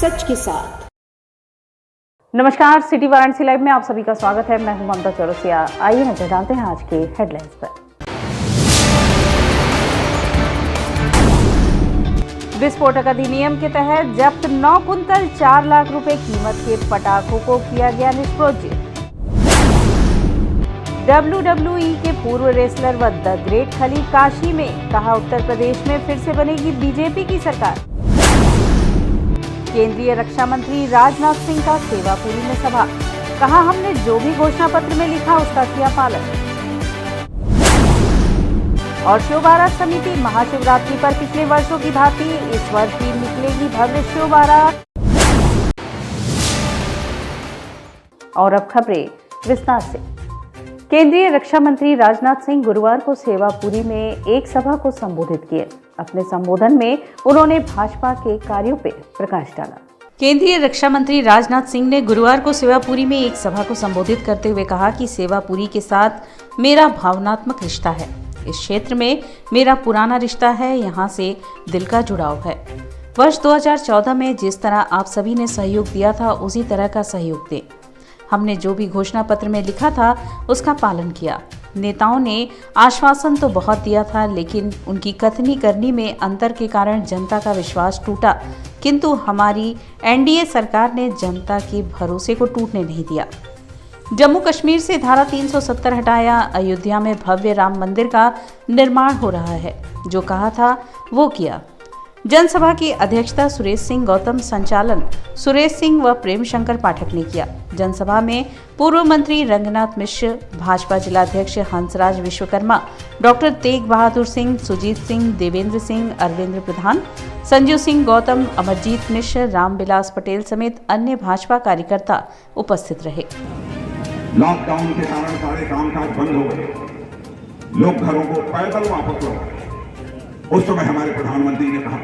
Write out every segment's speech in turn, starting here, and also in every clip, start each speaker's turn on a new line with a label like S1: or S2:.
S1: सच के साथ।
S2: नमस्कार, सिटी वाराणसी लाइव में आप सभी का स्वागत है। मैं हूं ममता चौरसिया। आइए नजर डालते हैं आज के हेडलाइंस पर। विस्फोटक अधिनियम के तहत जब्त 9 कुंतल 4 लाख रुपए कीमत के पटाखों को किया गया निष्प्रोज्य। WWE के पूर्व रेसलर व द ग्रेट खली काशी में कहा, उत्तर प्रदेश में फिर से बनेगी बीजेपी की सरकार। केंद्रीय रक्षा मंत्री राजनाथ सिंह का सेवापुरी में सभा, कहा हमने जो भी घोषणा पत्र में लिखा उसका किया पालन। और शिव बारात समिति, महाशिवरात्रि पर पिछले वर्षों की भांति इस वर्ष भी निकलेगी भव्य शिव बारात। और अब खबरें विस्तार से। केंद्रीय रक्षा मंत्री राजनाथ सिंह गुरुवार को सेवापुरी में एक सभा को संबोधित किए। अपने संबोधन में उन्होंने भाजपा के कार्यों पर प्रकाश डाला। केंद्रीय रक्षा मंत्री राजनाथ सिंह ने गुरुवार को सेवापुरी में एक सभा को संबोधित करते हुए कहा कि सेवापुरी के साथ मेरा भावनात्मक रिश्ता है। इस क्षेत्र में मेरा पुराना रिश्ता है, यहाँ से दिल का जुड़ाव है। वर्ष 2014 में जिस तरह आप सभी ने सहयोग दिया था, उसी तरह का सहयोग दें। हमने जो भी घोषणा पत्र में लिखा था उसका पालन किया। नेताओं ने आश्वासन तो बहुत दिया था, लेकिन उनकी कथनी करनी में अंतर के कारण जनता का विश्वास टूटा, किंतु हमारी एनडीए सरकार ने जनता के भरोसे को टूटने नहीं दिया। जम्मू कश्मीर से धारा 370 हटाया, अयोध्या में भव्य राम मंदिर का निर्माण हो रहा है, जो कहा था वो किया। जनसभा की अध्यक्षता सुरेश सिंह गौतम, संचालन सुरेश सिंह व प्रेम शंकर पाठक ने किया। जनसभा में पूर्व मंत्री रंगनाथ मिश्र, भाजपा जिलाध्यक्ष हंसराज विश्वकर्मा, डॉक्टर तेग बहादुर सिंह, सुजीत सिंह, देवेंद्र सिंह, अरविंद प्रधान, संजू सिंह गौतम, अमरजीत मिश्र, रामविलास पटेल समेत अन्य भाजपा कार्यकर्ता उपस्थित रहे।
S3: लॉकडाउन के कारण सारे कामकाज बंद हो गए, लोग घरों को पैदल वापस लौट गए। उस समय हमारे प्रधानमंत्री ने कहा,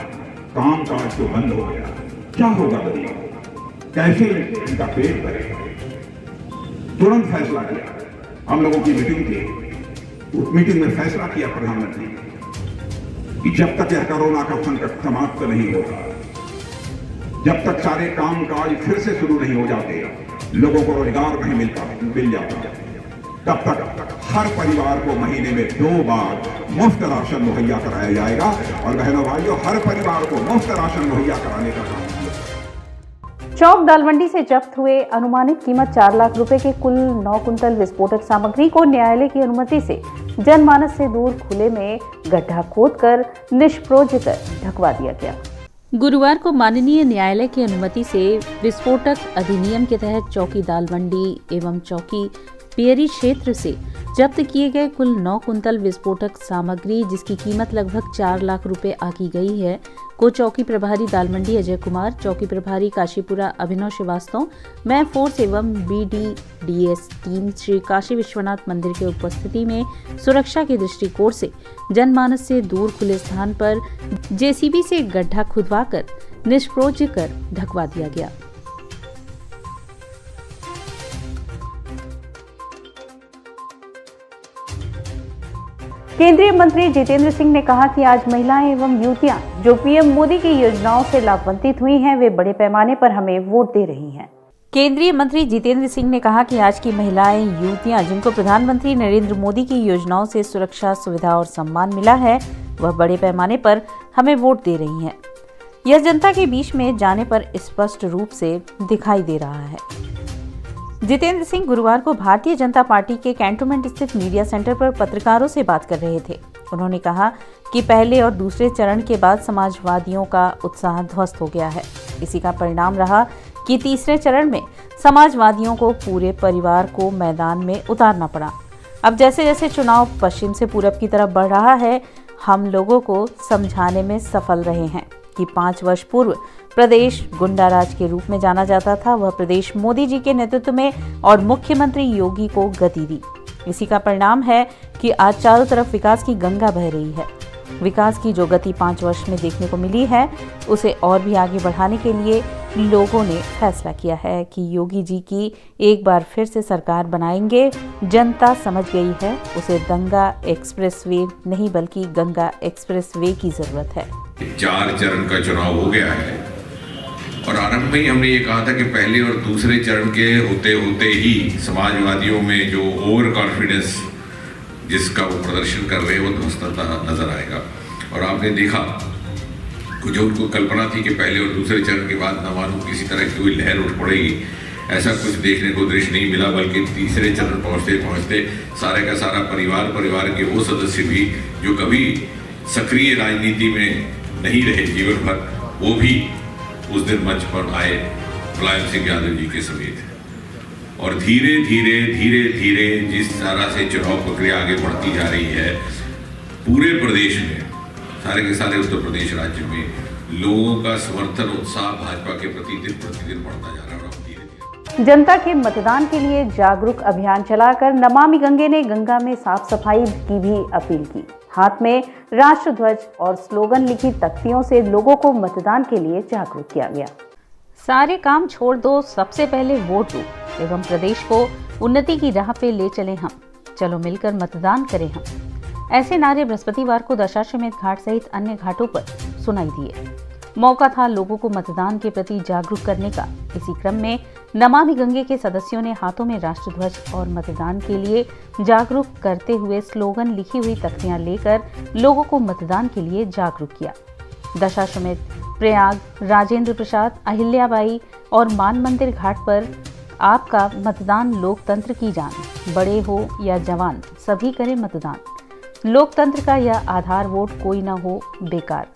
S3: कामकाज तो बंद हो गया, क्या होगा बदलाव, कैसे इनका पेट भरेगा। तुरंत फैसला किया, हम लोगों की मीटिंग थी, उस मीटिंग में फैसला किया प्रधानमंत्री ने कि जब तक यह कोरोना का संकट समाप्त नहीं होगा, जब तक सारे कामकाज फिर से शुरू नहीं हो जाते, लोगों को रोजगार नहीं मिल जाता, तब तक हर परिवार को महीने में 2 बार मुफ्त राशन मुहैया कराया जाएगा। और बहनों भाइयों, हर परिवार को मुफ्त राशन मुहैया कराने का काम किया।
S2: चौक दालमंडी से जब्त हुए अनुमानित कीमत 4 लाख रुपए के कुल 9 कुंतल विस्फोटक सामग्री को न्यायालय की अनुमति से जनमानस से दूर खुले में गड्ढा खोदकर निष्प्रोज्य कर ढकवा दिया गया। गुरुवार को माननीय न्यायालय की अनुमति से विस्फोटक अधिनियम के तहत चौकी दालमंडी एवं चौकी पियरी क्षेत्र से जब्त किए गए कुल 9 कुंतल विस्फोटक सामग्री, जिसकी कीमत लगभग 4 लाख रुपए आकी गई है, को चौकी प्रभारी दालमंडी अजय कुमार, चौकी प्रभारी काशीपुरा अभिनव श्रीवास्तव, मैं फोर्स एवं BDDS टीम श्री काशी विश्वनाथ मंदिर के उपस्थिति में सुरक्षा के दृष्टिकोण से जनमानस से दूर खुले स्थान पर JCB से गड्ढा खुदवाकर निष्प्रोज्य कर ढकवा दिया गया। केंद्रीय मंत्री जितेंद्र सिंह ने कहा कि आज महिलाएं एवं युवतियां जो पीएम मोदी की योजनाओं से लाभान्वित हुई हैं, वे बड़े पैमाने पर हमें वोट दे रही हैं। केंद्रीय मंत्री जितेंद्र सिंह ने कहा कि आज की महिलाएं, युवतियां जिनको प्रधानमंत्री नरेंद्र मोदी की योजनाओं से सुरक्षा, सुविधा और सम्मान मिला है, वह बड़े पैमाने पर हमें वोट दे रही हैं। यह जनता के बीच में जाने पर स्पष्ट रूप से दिखाई दे रहा है। जितेंद्र सिंह गुरुवार को भारतीय जनता पार्टी के कैंटोनमेंट स्थित मीडिया सेंटर पर पत्रकारों से बात कर रहे थे। उन्होंने कहा कि पहले और दूसरे चरण के बाद समाजवादियों का उत्साह ध्वस्त हो गया है। इसी का परिणाम रहा कि तीसरे चरण में समाजवादियों को पूरे परिवार को मैदान में उतारना पड़ा। अब जैसे जैसे चुनाव पश्चिम से पूरब की तरफ बढ़ रहा है, हम लोगों को समझाने में सफल रहे हैं कि 5 वर्ष पूर्व प्रदेश गुंडा राज के रूप में जाना जाता था, वह प्रदेश मोदी जी के नेतृत्व में और मुख्यमंत्री योगी को गति दी। इसी का परिणाम है कि आज चारों तरफ विकास की गंगा बह रही है। विकास की जो गति 5 वर्ष में देखने को मिली है, उसे और भी आगे बढ़ाने के लिए लोगों ने फैसला किया है कि योगी जी की एक बार फिर से सरकार बनाएंगे। जनता समझ गई है, उसे गंगा एक्सप्रेसवे नहीं बल्कि गंगा एक्सप्रेसवे की जरूरत है।
S4: 4 चरण का चुनाव हो गया है
S1: और आरंभ में ही हमने ये कहा था कि पहले और दूसरे चरण के होते होते ही समाजवादियों में जो ओवर कॉन्फिडेंस जिसका वो प्रदर्शन कर रहे हैं वो ध्वस्तता नजर आएगा। और आपने देखा जो उनको कल्पना थी कि पहले और दूसरे चरण के बाद न मालूम किसी तरह की कोई लहर उठ पड़ेगी, ऐसा कुछ देखने को दृश्य नहीं मिला, बल्कि तीसरे चरण पहुंचते पहुंचते सारे का सारा परिवार के वो सदस्य भी जो कभी सक्रिय राजनीति में नहीं रहे जीवन भर, वो भी उस दिन मंच पर आए मुलायम सिंह यादव जी के समेत। और धीरे धीरे जिस तरह से चुनाव प्रक्रिया आगे बढ़ती जा रही है, पूरे प्रदेश में, सारे के सारे उत्तर प्रदेश राज्य में लोगों का समर्थन उत्साह भाजपा के प्रति दिन प्रतिदिन बढ़ता जा रहा है।
S2: जनता के मतदान के लिए जागरूक अभियान चलाकर नमामि गंगे ने गंगा में साफ सफाई की भी अपील की। हाथ में राष्ट्र ध्वज और स्लोगन लिखी तख्तियों से लोगों को मतदान के लिए जागरूक किया गया। सारे काम छोड़ दो, सबसे पहले वोट दो एवं प्रदेश को उन्नति की राह पे ले चले हम, चलो मिलकर मतदान करें हम। ऐसे नारे बृहस्पतिवार को दशाश्वमेध घाट सहित अन्य घाटों पर सुनाई दिए। मौका था लोगों को मतदान के प्रति जागरूक करने का। इसी क्रम में नमामि गंगे के सदस्यों ने हाथों में राष्ट्रध्वज और मतदान के लिए जागरूक करते हुए स्लोगन लिखी हुई तख्तियां लेकर लोगों को मतदान के लिए जागरूक किया। दशाश्वमेध, प्रयाग, राजेंद्र प्रसाद, अहिल्याबाई और मान मंदिर घाट पर आपका मतदान लोकतंत्र की जान, बड़े हो या जवान सभी करें मतदान। लोकतंत्र का यह आधार वोट कोई न हो बेकार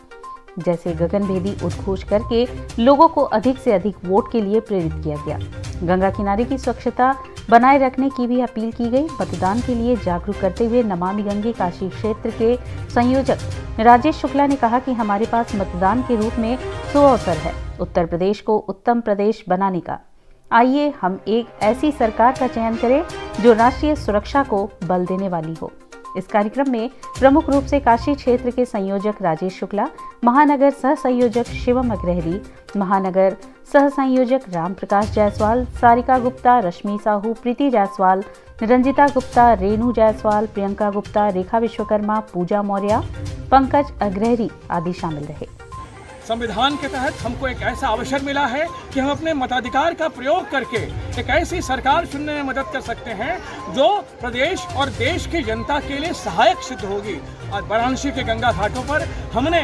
S2: जैसे गगनभेदी उद्घोष करके लोगों को अधिक से अधिक वोट के लिए प्रेरित किया गया। गंगा किनारे की स्वच्छता बनाए रखने की भी अपील की गई। मतदान के लिए जागरूक करते हुए नमामि गंगे काशी क्षेत्र के संयोजक राजेश शुक्ला ने कहा कि हमारे पास मतदान के रूप में सुअवसर है उत्तर प्रदेश को उत्तम प्रदेश बनाने का। आइए हम एक ऐसी सरकार का चयन करें जो राष्ट्रीय सुरक्षा को बल देने वाली हो। इस कार्यक्रम में प्रमुख रूप से काशी क्षेत्र के संयोजक राजेश शुक्ला, महानगर सह संयोजक शिवम अग्रहरी, महानगर सह संयोजक राम प्रकाश जायसवाल, सारिका गुप्ता, रश्मि साहू, प्रीति जायसवाल, रंजिता गुप्ता, रेणु जायसवाल, प्रियंका गुप्ता, रेखा विश्वकर्मा, पूजा मौर्य, पंकज अग्रहरी आदि शामिल रहे।
S4: संविधान के तहत हमको एक ऐसा अवसर मिला है कि हम अपने मताधिकार का प्रयोग करके एक ऐसी सरकार चुनने में मदद कर सकते हैं जो प्रदेश और देश की जनता के लिए सहायक सिद्ध होगी। आज वाराणसी के गंगा घाटों पर हमने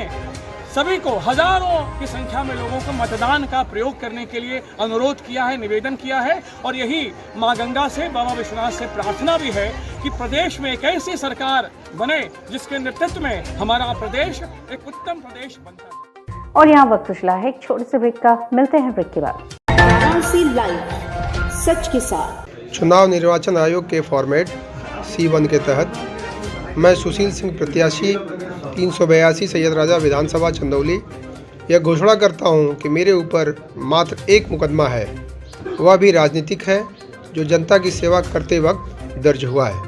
S4: सभी को हजारों की संख्या में लोगों को मतदान का प्रयोग करने के लिए अनुरोध किया है, निवेदन किया है। और यही माँ गंगा से, बाबा विश्वनाथ से प्रार्थना भी है कि प्रदेश में एक ऐसी सरकार बने जिसके नेतृत्व में हमारा प्रदेश एक उत्तम प्रदेश बनता है।
S2: और यहाँ वक्त कुछ है एक छोटे से ब्रेक का, मिलते हैं ब्रेक के बाद।
S5: वाराणसी लाइव, सच के साथ।
S6: चुनाव निर्वाचन आयोग के फॉर्मेट C1 के तहत मैं सुशील सिंह प्रत्याशी 382 सैयद राजा विधानसभा चंदौली यह घोषणा करता हूं कि मेरे ऊपर मात्र एक मुकदमा है, वह भी राजनीतिक है, जो जनता की सेवा करते वक्त दर्ज हुआ है।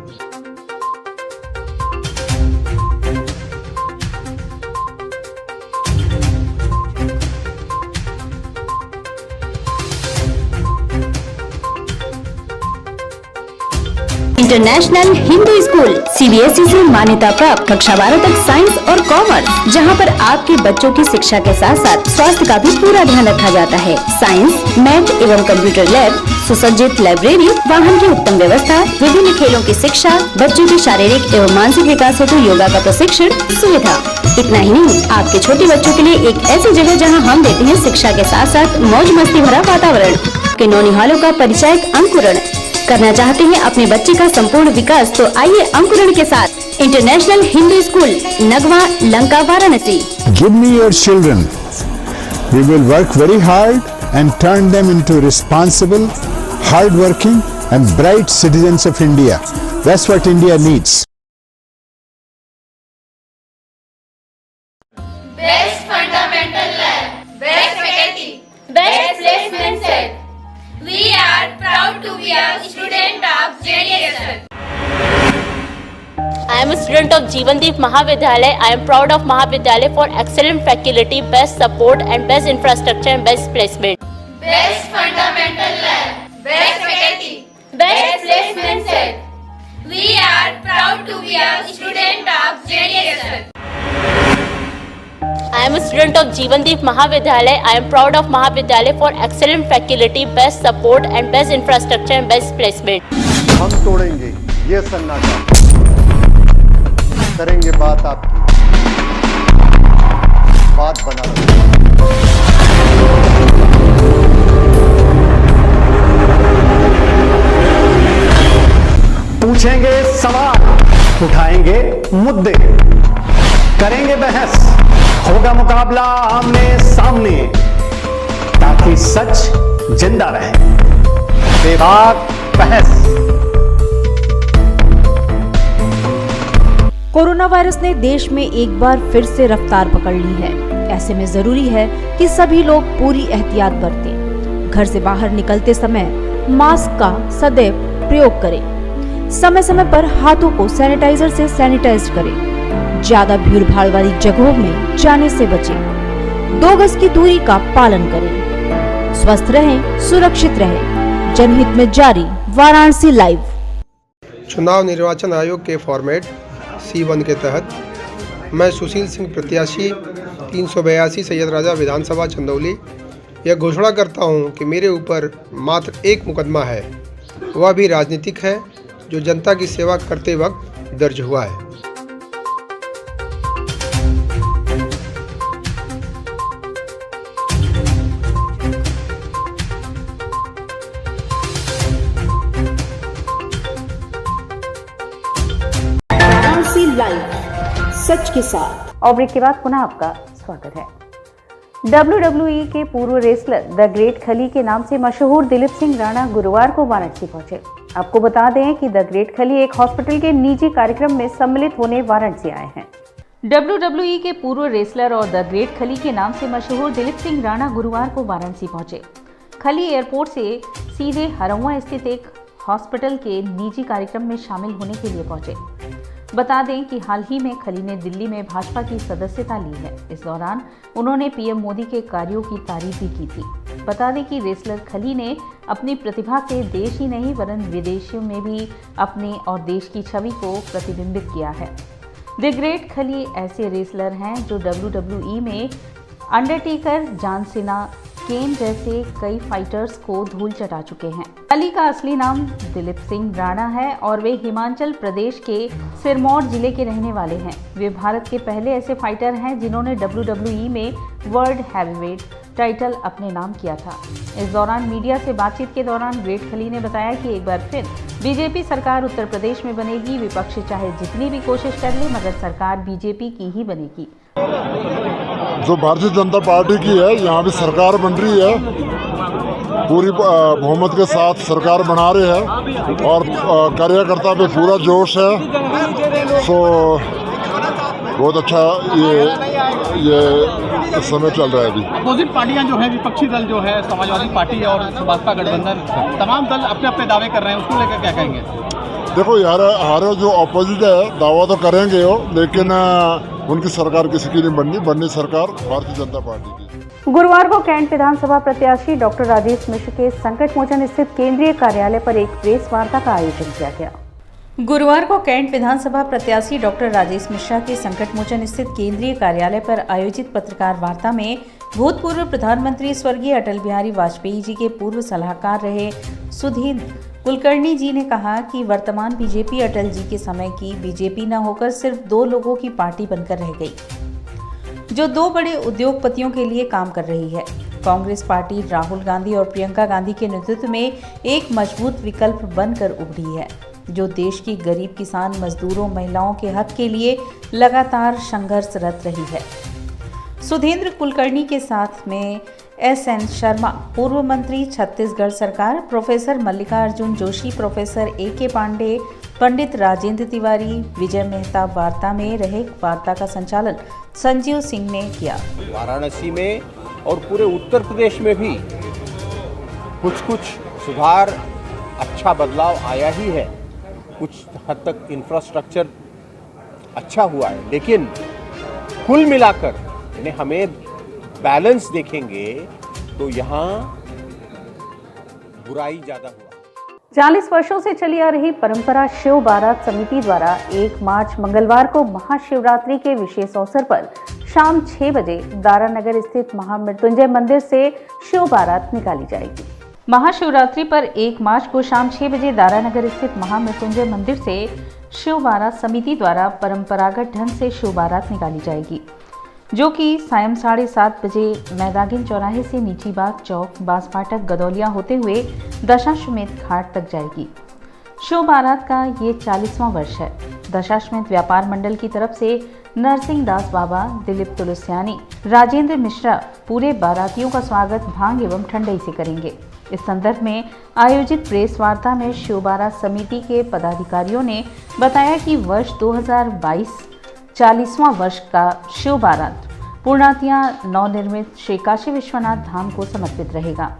S7: इंटरनेशनल हिंदू स्कूल CBSE से मान्यता प्राप्त कक्षा 12 तक साइंस और कॉमर्स, जहां पर आपके बच्चों की शिक्षा के साथ साथ स्वास्थ्य का भी पूरा ध्यान रखा जाता है। साइंस, मैथ एवं कंप्यूटर लैब, सुसज्जित लाइब्रेरी, वाहन की उत्तम व्यवस्था, विभिन्न खेलों की शिक्षा, बच्चों के शारीरिक एवं मानसिक विकास हेतु योगा का प्रशिक्षण सुविधा। इतना ही नहीं, आपके छोटे बच्चों के लिए एक ऐसी जगह जहाँ हम देते हैं शिक्षा के साथ साथ मौज मस्ती भरा वातावरण। के नौनिहालों का परिचय अंकुरण करना चाहते हैं अपने बच्चे का संपूर्ण विकास, तो आइए अंकुरण के साथ international Hindu school, Nagwa, Lanka, Varanasi.
S8: Give me your children. We will work very hard and turn them into responsible, hard-working and bright citizens of India. That's what India needs.
S9: Best fundamental lab, best faculty, best placement set. We are proud to be a student of JDSL.
S10: I am a student of Jeevandeep Mahavidyalaya. I am proud of Mahavidyalaya for excellent faculty, best support and best infrastructure and best placement.
S9: Best fundamental lab, best faculty, best placement set. We are proud to be a student of JDSL.
S10: I am a student of Jeevandeep Mahavidyalaya. I am proud of Mahavidyalaya for excellent faculty, best support and best infrastructure and best placement.
S11: हम तोड़ेंगे ये सन्नाटा, करेंगे बात आपकी, बात बना
S12: पूछेंगे सवाल, उठाएंगे मुद्दे, करेंगे बहस, होगा मुकाबला आमने सामने, ताकि सच जिंदा रहे। बेबाक बहस।
S7: कोरोना वायरस ने देश में एक बार फिर से रफ्तार पकड़ ली है। ऐसे में जरूरी है कि सभी लोग पूरी एहतियात बरतें। घर से बाहर निकलते समय मास्क का सदैव प्रयोग करें। समय समय पर हाथों को सैनिटाइजर से सैनिटाइज करें। ज्यादा भीड़ भाड़ वाली जगहों में जाने से बचें। 2 गज की दूरी का पालन करें। स्वस्थ रहें, सुरक्षित रहें। जनहित में जारी वाराणसी लाइव।
S6: चुनाव निर्वाचन आयोग के फॉर्मेट C1 के तहत मैं सुशील सिंह प्रत्याशी 382 सैयद राजा विधानसभा चंदौली यह घोषणा करता हूं कि मेरे ऊपर मात्र एक मुकदमा है, वह भी राजनीतिक है, जो जनता की सेवा करते वक्त दर्ज हुआ है।
S5: वाराणसी लाइव, सच के साथ।
S2: और ब्रेक के बाद पुनः आपका स्वागत है। WWE के पूर्व रेसलर द ग्रेट खली के नाम से मशहूर दिलीप सिंह राणा गुरुवार को वाराणसी पहुंचे। आपको बता दें कि द ग्रेट खली एक हॉस्पिटल के निजी कार्यक्रम में सम्मिलित होने वाराणसी आए हैं। WWE के पूर्व रेसलर और द ग्रेट खली के नाम से मशहूर दिलीप सिंह राणा गुरुवार को वाराणसी पहुंचे। खली एयरपोर्ट से सीधे हरौआ स्थित एक हॉस्पिटल के निजी कार्यक्रम में शामिल होने के लिए पहुंचे। बता दें कि हाल ही में खली ने दिल्ली में भाजपा की सदस्यता ली है। इस दौरान उन्होंने पीएम मोदी के कार्यों की तारीफ भी की थी। बता दें कि रेसलर खली ने अपनी प्रतिभा से देश ही नहीं वरन विदेशों में भी अपने और देश की छवि को प्रतिबिंबित किया है। द ग्रेट खली ऐसे रेसलर हैं जो WWE में अंडरटेकर, जॉन सीना, केन जैसे कई फाइटर्स को धूल चटा चुके हैं। खली का असली नाम दिलीप सिंह राणा है और वे हिमाचल प्रदेश के सिरमौर जिले के रहने वाले हैं। वे भारत के पहले ऐसे फाइटर हैं जिन्होंने WWE में वर्ल्ड हैवीवेट टाइटल अपने नाम किया था। इस दौरान मीडिया से बातचीत के दौरान ग्रेट खली ने बताया कि एक बार फिर बीजेपी सरकार उत्तर प्रदेश में बनेगी। विपक्ष चाहे जितनी भी कोशिश कर ले मगर सरकार बीजेपी की ही बनेगी।
S13: जो भारतीय जनता पार्टी की है, यहाँ भी सरकार बन रही है, पूरी बहुमत के साथ सरकार बना रहे हैं और कार्यकर्ता पे पूरा जोश है। सो बहुत अच्छा ये समय चल रहा है अभी।
S12: अपोजिट पार्टियां जो है, विपक्षी दल जो है, समाजवादी पार्टी और भाजपा गठबंधन, तमाम दल अपने अपने दावे कर रहे हैं, उसको लेकर क्या कहेंगे?
S13: देखो यार, हमारे जो अपोजिट है दावा तो करेंगे हो, लेकिन उनकी सरकार किसी की नहीं बननी सरकार भारतीय जनता पार्टी की।
S2: गुरुवार को कैंट विधानसभा प्रत्याशी डॉक्टर राजेश मिश्र के संकट मोचन स्थित केंद्रीय कार्यालय पर एक प्रेस वार्ता का आयोजन किया गया। गुरुवार को कैंट विधानसभा प्रत्याशी डॉक्टर राजेश मिश्रा के संकट मोचन स्थित केंद्रीय कार्यालय पर आयोजित पत्रकार वार्ता में भूतपूर्व प्रधानमंत्री स्वर्गीय अटल बिहारी वाजपेयी जी के पूर्व सलाहकार रहे सुधींद्र कुलकर्णी जी ने कहा कि वर्तमान बीजेपी अटल जी के समय की बीजेपी न होकर सिर्फ 2 लोगों की पार्टी बनकर रह गई, जो 2 बड़े उद्योगपतियों के लिए काम कर रही है। कांग्रेस पार्टी राहुल गांधी और प्रियंका गांधी के नेतृत्व में एक मजबूत विकल्प बनकर उभरी है, जो देश की गरीब किसान, मजदूरों, महिलाओं के हक के लिए लगातार संघर्षरत रही है। सुधींद्र कुलकर्णी के साथ में SN शर्मा, पूर्व मंत्री छत्तीसगढ़ सरकार, professor Mallikarjun Joshi, professor AK Pandey, Pandit Rajendra Tiwari, Vijay Mehta वार्ता में रहे। वार्ता का संचालन संजीव सिंह ने किया।
S14: वाराणसी में और पूरे उत्तर प्रदेश में भी कुछ सुधार, अच्छा बदलाव आया ही है। कुछ हद तक इंफ्रास्ट्रक्चर अच्छा हुआ है, लेकिन कुल मिलाकर हमें बैलेंस देखेंगे तो यहाँ बुराई ज़्यादा हुआ।
S2: 40 वर्षों से चली आ रही परंपरा शिव बारात समिति द्वारा 1 मार्च मंगलवार को महाशिवरात्रि के विशेष अवसर पर शाम 6 बजे दारानगर स्थित महामृत्युंजय मंदिर से शिव बारात निकाली जाएगी। महाशिवरात्रि पर 1 मार्च को शाम 6 बजे दारानगर स्थित महामृत्युंजय मंदिर से शिव बारात समिति द्वारा परंपरागत ढंग से शिव बारात निकाली जाएगी, जो कि सायं 7:30 बजे मैदागिन चौराहे से नीची बाग चौक, बांसफाटक, गदौलिया होते हुए दशाश्वमेध घाट तक जाएगी। शिव बारात का ये 40वां वर्ष है। दशाश्वमेध व्यापार मंडल की तरफ से नरसिंह दास बाबा, दिलीप तुलसियानी, राजेंद्र मिश्रा पूरे बारातियों का स्वागत भांग एवं ठंडई से करेंगे। इस संदर्भ में आयोजित प्रेस वार्ता में शिव बारात समिति के पदाधिकारियों ने बताया कि वर्ष 2022 40वां वर्ष का शिव बारात पूर्णातिया नवनिर्मित श्री काशी विश्वनाथ धाम को समर्पित रहेगा।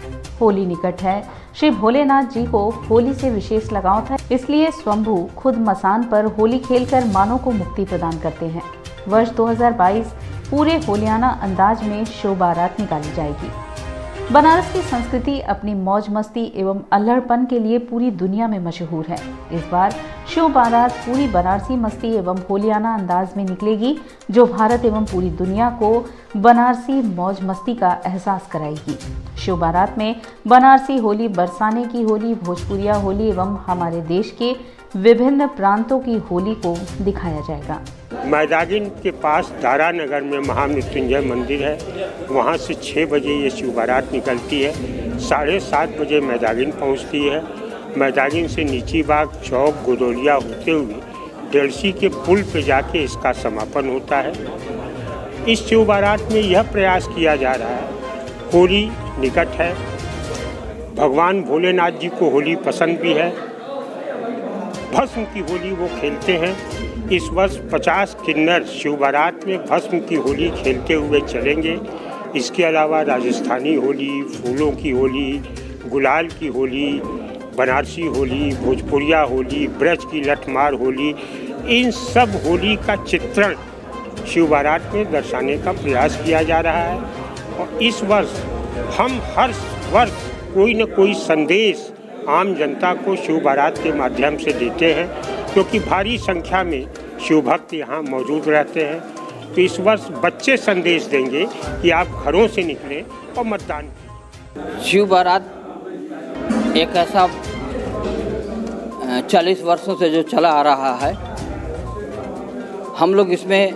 S2: होली निकट है। श्री भोलेनाथ जी को होली से विशेष लगाव था, इसलिए स्वयंभू खुद मसान पर होली खेलकर मानव को मुक्ति प्रदान करते हैं। वर्ष 2022 पूरे होलियाना अंदाज में शिव बारात निकाली जाएगी। बनारस की संस्कृति अपनी मौज मस्ती एवं अल्हड़पन के लिए पूरी दुनिया में मशहूर है। इस बार शिव बारात पूरी बनारसी मस्ती एवं होलियाना अंदाज में निकलेगी, जो भारत एवं पूरी दुनिया को बनारसी मौज मस्ती का एहसास कराएगी। शिव बारात में बनारसी होली, बरसाने की होली, भोजपुरिया होली एवं हमारे देश के विभिन्न प्रांतों की होली को दिखाया जाएगा।
S15: मैदागिन के पास दारानगर में महामृत्युंजय मंदिर है, वहाँ से 6 बजे ये शिव बारात निकलती है। 7:30 बजे मैदागिन पहुँचती है। मैदागिन से नीची बाग चौक, गोदौलिया होते हुए डेलसी के पुल पे जाके इसका समापन होता है। इस शिव बारात में यह प्रयास किया जा रहा है, होली निकट है, भगवान भोलेनाथ जी को होली पसंद भी है, भस्म की होली वो खेलते हैं। इस वर्ष 50 किन्नर शिव बारात में भस्म की होली खेलते हुए चलेंगे। इसके अलावा राजस्थानी होली, फूलों की होली, गुलाल की होली, बनारसी होली, भोजपुरिया होली, ब्रज की लठमार होली, इन सब होली का चित्रण शिव बारात में दर्शाने का प्रयास किया जा रहा है। और इस वर्ष हम हर वर्ष कोई न कोई संदेश आम जनता को शिव बारात के माध्यम से देते हैं, क्योंकि भारी संख्या में शिव भक्त यहाँ मौजूद रहते हैं। तो इस वर्ष बच्चे संदेश देंगे कि आप घरों से निकलें और मतदान करें।
S16: शिव बारात एक ऐसा 40 वर्षों से जो चला आ रहा है, हम लोग इसमें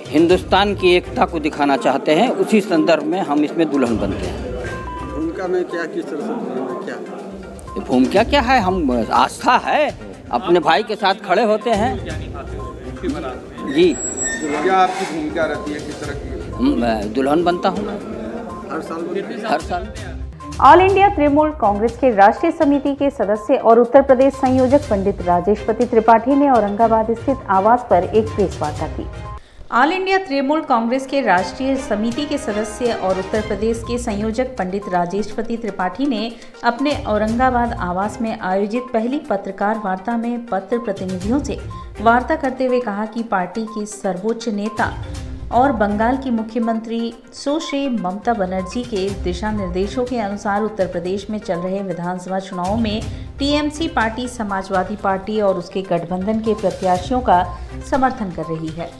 S16: हिंदुस्तान की एकता को दिखाना चाहते हैं। उसी संदर्भ में हम इसमें दुल्हन बनते हैं।
S17: भूमिका में क्या, किस तरह से क्या
S16: भूमिका क्या है? हम आस्था है, अपने भाई के साथ खड़े होते हैं जी।
S17: क्या आपकी भूमिका रहती है, किस तरह की?
S16: दुल्हन बनता हूँ हर साल।
S2: ऑल इंडिया तृणमूल कांग्रेस के राष्ट्रीय समिति के सदस्य और उत्तर प्रदेश संयोजक पंडित राजेशपति त्रिपाठी ने औरंगाबाद स्थित आवास पर एक प्रेस वार्ता की। ऑल इंडिया तृणमूल कांग्रेस के राष्ट्रीय समिति के सदस्य और उत्तर प्रदेश के संयोजक पंडित राजेशपति त्रिपाठी ने अपने औरंगाबाद आवास में आयोजित पहली पत्रकार वार्ता में पत्र प्रतिनिधियों से वार्ता करते हुए कहा कि पार्टी की सर्वोच्च नेता और बंगाल की मुख्यमंत्री सुश्री ममता बनर्जी के दिशा निर्देशों के अनुसार उत्तर प्रदेश में चल रहे विधानसभा चुनावों में टीएमसी पार्टी समाजवादी पार्टी और उसके गठबंधन के प्रत्याशियों का समर्थन कर रही है।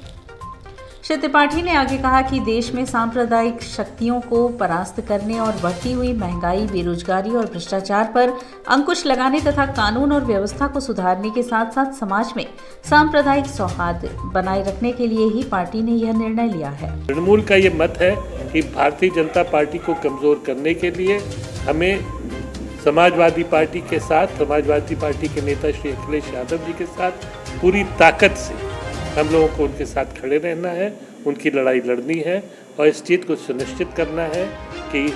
S2: श्री त्रिपाठी ने आगे कहा कि देश में सांप्रदायिक शक्तियों को परास्त करने और बढ़ती हुई महंगाई, बेरोजगारी और भ्रष्टाचार पर अंकुश लगाने तथा कानून और व्यवस्था को सुधारने के साथ साथ समाज में सांप्रदायिक सौहार्द बनाए रखने के लिए ही पार्टी ने यह निर्णय लिया है।
S18: तृणमूल का ये मत है कि भारतीय जनता पार्टी को कमजोर करने के लिए हमें समाजवादी पार्टी के साथ, समाजवादी पार्टी के नेता श्री अखिलेश यादव जी के साथ पूरी ताकत से हम लोगों को उनके साथ खड़े रहना है, उनकी लड़ाई लड़नी है और इस चीज़ को सुनिश्चित करना है कि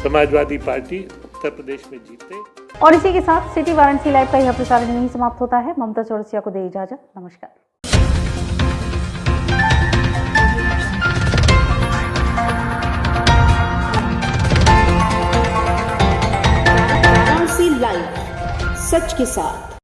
S18: समाजवादी पार्टी उत्तर प्रदेश में जीते।
S2: और इसी के साथ सिटी वाराणसी लाइव का यह प्रसारण यहीं समाप्त होता है। ममता चौरसिया को दे इजाजत। नमस्कार।
S5: वाराणसी लाइव, सच के साथ।